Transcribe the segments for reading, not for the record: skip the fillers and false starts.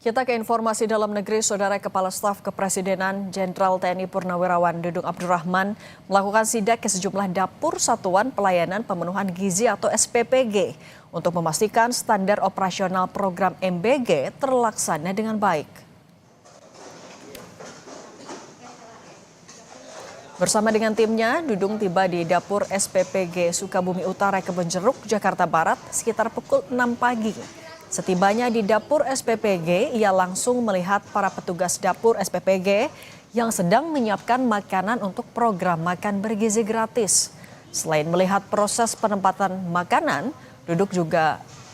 Kita ke informasi dalam negeri, Saudara. Kepala Staf Kepresidenan Jenderal TNI Purnawirawan Dudung Abdurrahman melakukan sidak ke sejumlah dapur Satuan Pelayanan Pemenuhan Gizi atau SPPG untuk memastikan standar operasional program MBG terlaksana dengan baik. Bersama dengan timnya, Dudung tiba di dapur SPPG Sukabumi Utara Kebonjeruk, Jakarta Barat sekitar pukul 6 pagi. Setibanya di dapur SPPG, ia langsung melihat para petugas dapur SPPG yang sedang menyiapkan makanan untuk program makan bergizi gratis. Selain melihat proses penempatan makanan,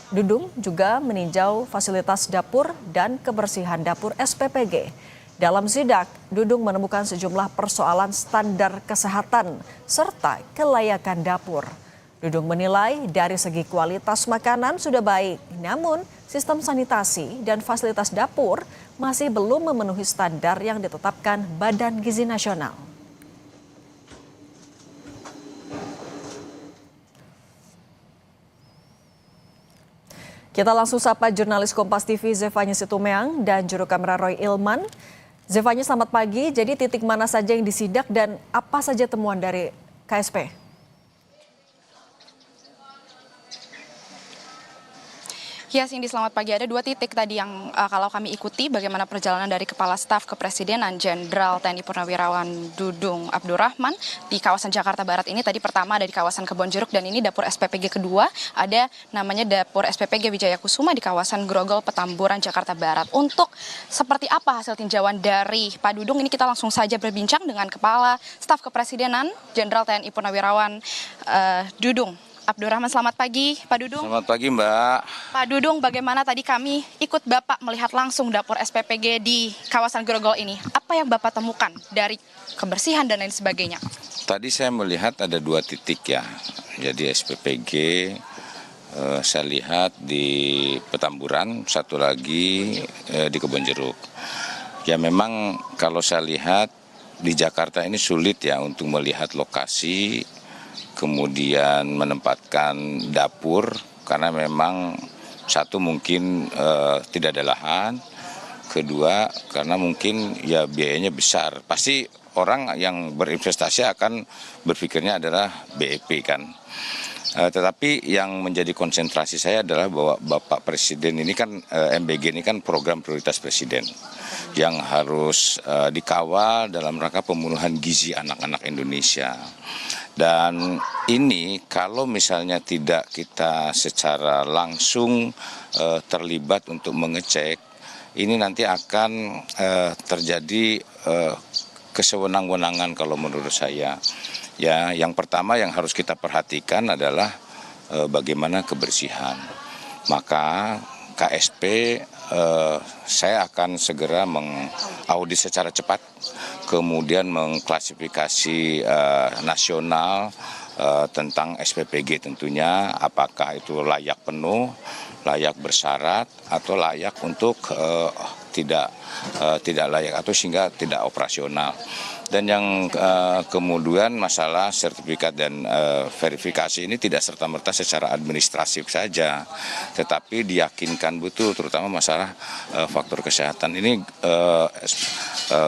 Dudung juga meninjau fasilitas dapur dan kebersihan dapur SPPG. Dalam sidak, Dudung menemukan sejumlah persoalan standar kesehatan serta kelayakan dapur. Dudung menilai dari segi kualitas makanan sudah baik, namun sistem sanitasi dan fasilitas dapur masih belum memenuhi standar yang ditetapkan Badan Gizi Nasional. Kita langsung sapa jurnalis Kompas TV Zefanya Situmeang dan juru kamera Roy Ilman. Zefanya, selamat pagi. Jadi titik mana saja yang disidak dan apa saja temuan dari KSP? Ya, Cindy, selamat pagi. Ada dua titik tadi yang kalau kami ikuti bagaimana perjalanan dari Kepala Staf Kepresidenan Jenderal TNI Purnawirawan Dudung Abdurrahman di kawasan Jakarta Barat ini. Tadi pertama ada di kawasan Kebonjeruk dan ini dapur SPPG kedua, ada namanya dapur SPPG Wijaya Kusuma di kawasan Grogol, Petamburan, Jakarta Barat. Untuk seperti apa hasil tinjauan dari Pak Dudung, ini kita langsung saja berbincang dengan Kepala Staf Kepresidenan Jenderal TNI Purnawirawan Dudung Abdurrahman. Selamat pagi, Pak Dudung. Selamat pagi, Mbak. Pak Dudung, bagaimana tadi kami ikut Bapak melihat langsung dapur SPPG di kawasan Grogol ini? Apa yang Bapak temukan dari kebersihan dan lain sebagainya? Tadi saya melihat ada dua titik ya. Jadi SPPG saya lihat di Petamburan, satu lagi di Kebonjeruk. Ya memang kalau saya lihat di Jakarta ini sulit ya untuk melihat lokasi, kemudian menempatkan dapur karena memang satu mungkin tidak ada lahan, kedua karena mungkin ya biayanya besar. Pasti orang yang berinvestasi akan berpikirnya adalah BEP kan. Tetapi yang menjadi konsentrasi saya adalah bahwa Bapak Presiden ini kan MBG ini kan program prioritas Presiden yang harus dikawal dalam rangka pemenuhan gizi anak-anak Indonesia. Dan ini kalau misalnya tidak kita secara langsung terlibat untuk mengecek, ini nanti akan terjadi kesewenang-wenangan kalau menurut saya. Ya, yang pertama yang harus kita perhatikan adalah bagaimana kebersihan. Maka KSP saya akan segera mengaudit secara cepat, kemudian mengklasifikasi nasional tentang SPPG tentunya, apakah itu layak penuh, layak bersyarat, atau layak untuk tidak layak atau sehingga tidak operasional. Dan yang kemudian masalah sertifikat dan verifikasi ini tidak serta-merta secara administratif saja, tetapi diyakinkan betul terutama masalah faktor kesehatan. Ini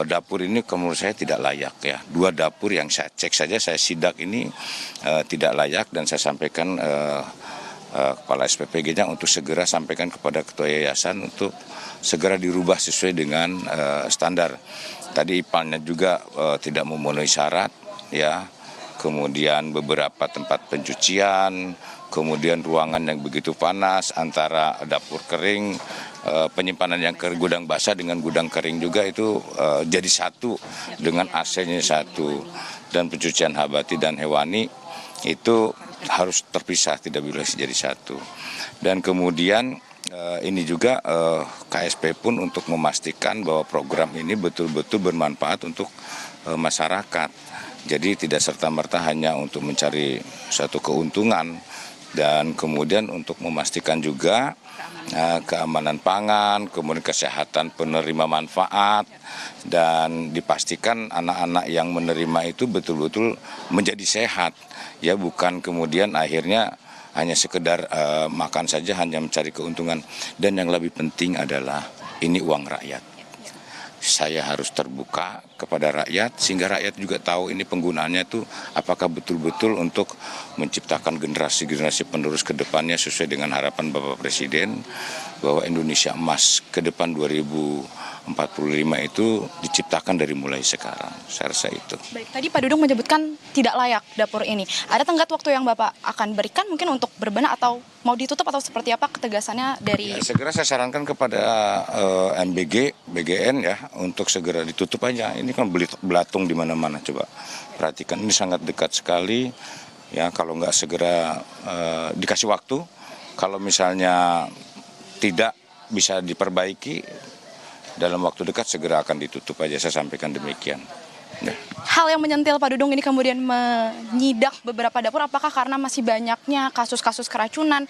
dapur ini menurut saya tidak layak ya. Dua dapur yang saya cek saja, saya sidak ini tidak layak dan saya sampaikan Kepala SPPG-nya untuk segera sampaikan kepada Ketua Yayasan untuk segera dirubah sesuai dengan standar. Tadi IPAL-nya juga tidak memenuhi syarat, ya. Kemudian beberapa tempat pencucian, kemudian ruangan yang begitu panas antara dapur kering, penyimpanan yang ke gudang basah dengan gudang kering juga itu jadi satu dengan AC-nya satu, dan pencucian habati dan hewani itu harus terpisah, tidak boleh jadi satu. Dan kemudian ini juga KSP pun untuk memastikan bahwa program ini betul-betul bermanfaat untuk masyarakat. Jadi tidak serta-merta hanya untuk mencari satu keuntungan, dan kemudian untuk memastikan juga keamanan pangan, kemudian kesehatan penerima manfaat, dan dipastikan anak-anak yang menerima itu betul-betul menjadi sehat, ya, bukan kemudian akhirnya hanya sekedar makan saja, hanya mencari keuntungan. Dan yang lebih penting adalah ini uang rakyat. Saya harus terbuka kepada rakyat sehingga rakyat juga tahu ini penggunaannya itu apakah betul-betul untuk menciptakan generasi-generasi penerus ke depannya sesuai dengan harapan Bapak Presiden bahwa Indonesia emas ke depan 2045 itu diciptakan dari mulai sekarang. Saya rasa itu. Baik, tadi Pak Dudung menyebutkan tidak layak dapur ini. Ada tenggat waktu yang Bapak akan berikan mungkin untuk berbenah atau mau ditutup atau seperti apa ketegasannya dari... Ya, segera saya sarankan kepada MBG, BGN ya untuk segera ditutup aja. Ini kan belatung di mana-mana, coba perhatikan. Ini sangat dekat sekali ya, kalau nggak segera dikasih waktu, kalau misalnya tidak bisa diperbaiki dalam waktu dekat segera akan ditutup aja, saya sampaikan demikian. Ya. Hal yang menyentil Pak Dudung ini kemudian menyidak beberapa dapur, apakah karena masih banyaknya kasus-kasus keracunan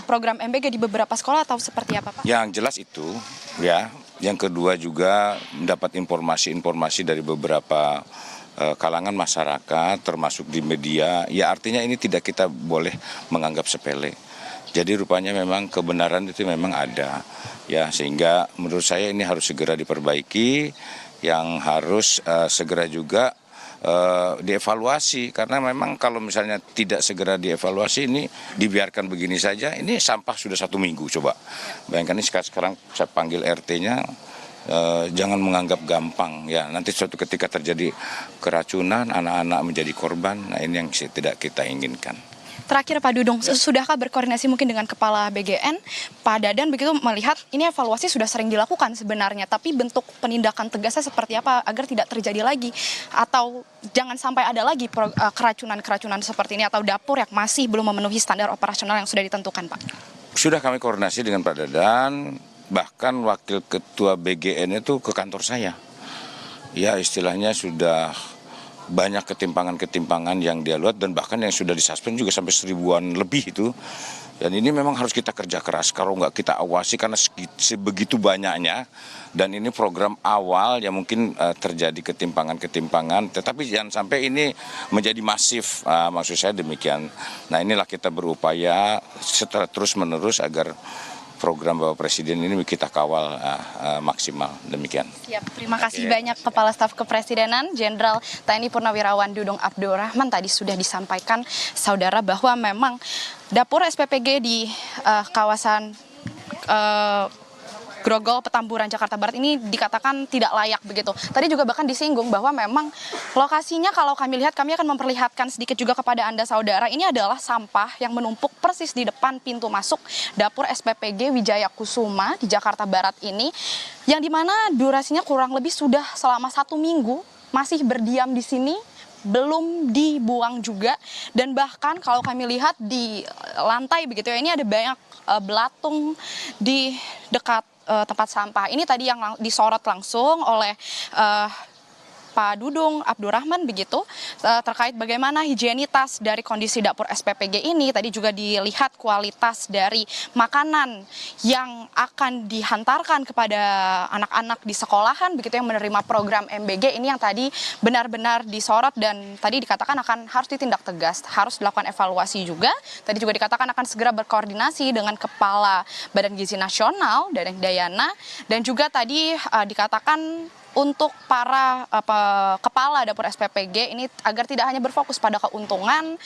program MBG di beberapa sekolah atau seperti apa Pak? Yang jelas itu ya. Yang kedua juga mendapat informasi-informasi dari beberapa kalangan masyarakat termasuk di media, ya artinya ini tidak kita boleh menganggap sepele. Jadi rupanya memang kebenaran itu memang ada, ya sehingga menurut saya ini harus segera diperbaiki, yang harus segera juga dievaluasi, karena memang kalau misalnya tidak segera dievaluasi ini dibiarkan begini saja, ini sampah sudah 1 minggu coba. Bayangkan ini sekarang saya panggil RT-nya, jangan menganggap gampang ya, nanti suatu ketika terjadi keracunan, anak-anak menjadi korban, nah ini yang tidak kita inginkan. Terakhir Pak Dudung, sudahkah berkoordinasi mungkin dengan Kepala BGN, Pak Dadan begitu melihat ini evaluasi sudah sering dilakukan sebenarnya, tapi bentuk penindakan tegasnya seperti apa agar tidak terjadi lagi atau jangan sampai ada lagi keracunan-keracunan seperti ini atau dapur yang masih belum memenuhi standar operasional yang sudah ditentukan Pak? Sudah kami koordinasi dengan Pak Dadan, bahkan Wakil Ketua BGN itu ke kantor saya. Ya istilahnya sudah banyak ketimpangan-ketimpangan yang dia lihat dan bahkan yang sudah disuspend juga sampai 1000-an lebih itu. Dan ini memang harus kita kerja keras, kalau nggak kita awasi karena sebegitu banyaknya. Dan ini program awal yang mungkin terjadi ketimpangan-ketimpangan, tetapi jangan sampai ini menjadi masif, maksud saya demikian. Nah inilah kita berupaya setelah terus-menerus agar program Bapak Presiden ini kita kawal maksimal, demikian. Siap, terima kasih banyak Kepala Staf Kepresidenan Jenderal TNI Purnawirawan Dudung Abdurrahman. Tadi sudah disampaikan saudara bahwa memang dapur SPPG di kawasan Grogol, Petamburan, Jakarta Barat ini dikatakan tidak layak begitu. Tadi juga bahkan disinggung bahwa memang lokasinya kalau kami lihat, kami akan memperlihatkan sedikit juga kepada Anda saudara, ini adalah sampah yang menumpuk persis di depan pintu masuk dapur SPPG Wijaya Kusuma di Jakarta Barat ini, yang dimana durasinya kurang lebih sudah selama 1 minggu masih berdiam di sini, belum dibuang juga, dan bahkan kalau kami lihat di lantai begitu ya, ini ada banyak belatung di dekat tempat sampah. Ini tadi yang disorot langsung oleh Pak Dudung Abdurrahman begitu, terkait bagaimana higienitas dari kondisi dapur SPPG ini. Tadi juga dilihat kualitas dari makanan yang akan dihantarkan kepada anak-anak di sekolahan begitu yang menerima program MBG ini, yang tadi benar-benar disorot dan tadi dikatakan akan harus ditindak tegas, harus dilakukan evaluasi juga. Tadi juga dikatakan akan segera berkoordinasi dengan Kepala Badan Gizi Nasional Dadang Dayana, dan juga tadi dikatakan untuk para kepala dapur SPPG ini agar tidak hanya berfokus pada keuntungan,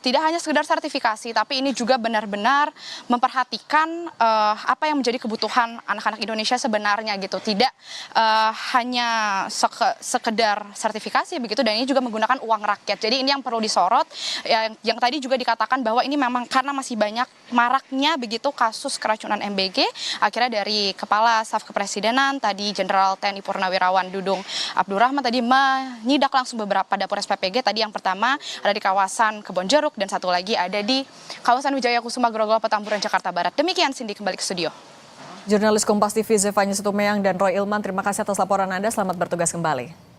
tidak hanya sekedar sertifikasi, tapi ini juga benar-benar memperhatikan apa yang menjadi kebutuhan anak-anak Indonesia sebenarnya gitu. Tidak hanya sekedar sertifikasi begitu, dan ini juga menggunakan uang rakyat. Jadi ini yang perlu disorot, yang tadi juga dikatakan bahwa ini memang karena masih banyak maraknya begitu kasus keracunan MBG, akhirnya dari Kepala Staf Kepresidenan tadi Jenderal TNI Purnawirawan Dudung Abdurrahman tadi menyidak langsung beberapa dapur SPPG. Tadi yang pertama ada di kawasan Kebonjeruk dan satu lagi ada di kawasan Wijaya Kusuma Grogol, Petamburan, Jakarta Barat. Demikian Cindy, kembali ke studio. Jurnalis Kompas TV Zevanya Situmeyang dan Roy Ilman, terima kasih atas laporan Anda. Selamat bertugas kembali.